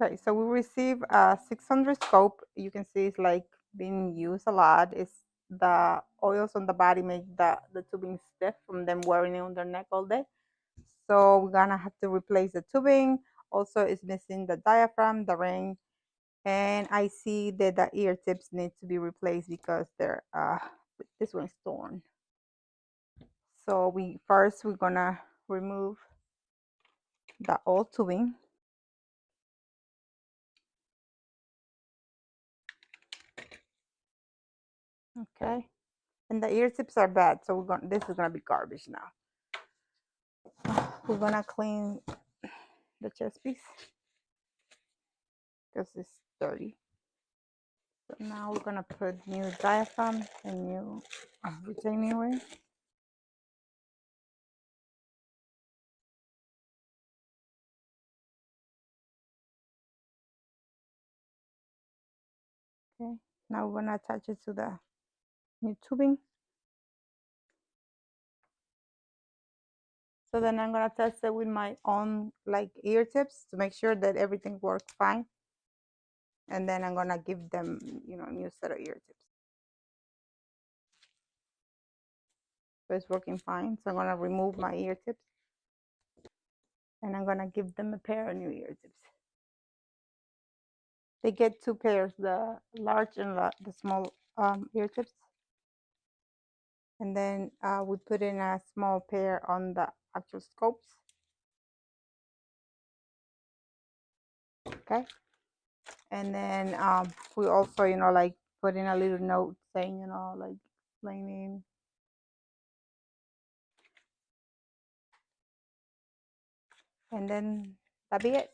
Okay, so we receive a 600 scope. You can see it's like being used a lot. It's the oils on the body make the tubing stiff from them wearing it on their neck all day. So we're gonna have to replace the tubing. Also, it's missing the diaphragm, the ring, and I see that the ear tips need to be replaced because they're this one's torn. So we're gonna remove the old tubing. Okay, and the ear tips are bad, so this is gonna be garbage now. We're gonna clean the chest piece because it's dirty. So now we're gonna put new diaphragm and new retaining ring. Okay, now we're gonna attach it to the new tubing. So then I'm gonna test it with my own like ear tips to make sure that everything works fine. And then I'm gonna give them, a new set of ear tips. So it's working fine. So I'm gonna remove my ear tips and I'm gonna give them a pair of new ear tips. They get two pairs, the large and the small ear tips. And then we put in a small pair on the actual scopes. Okay. And then we also, like put in a little note saying, like explaining. And then that'll be it.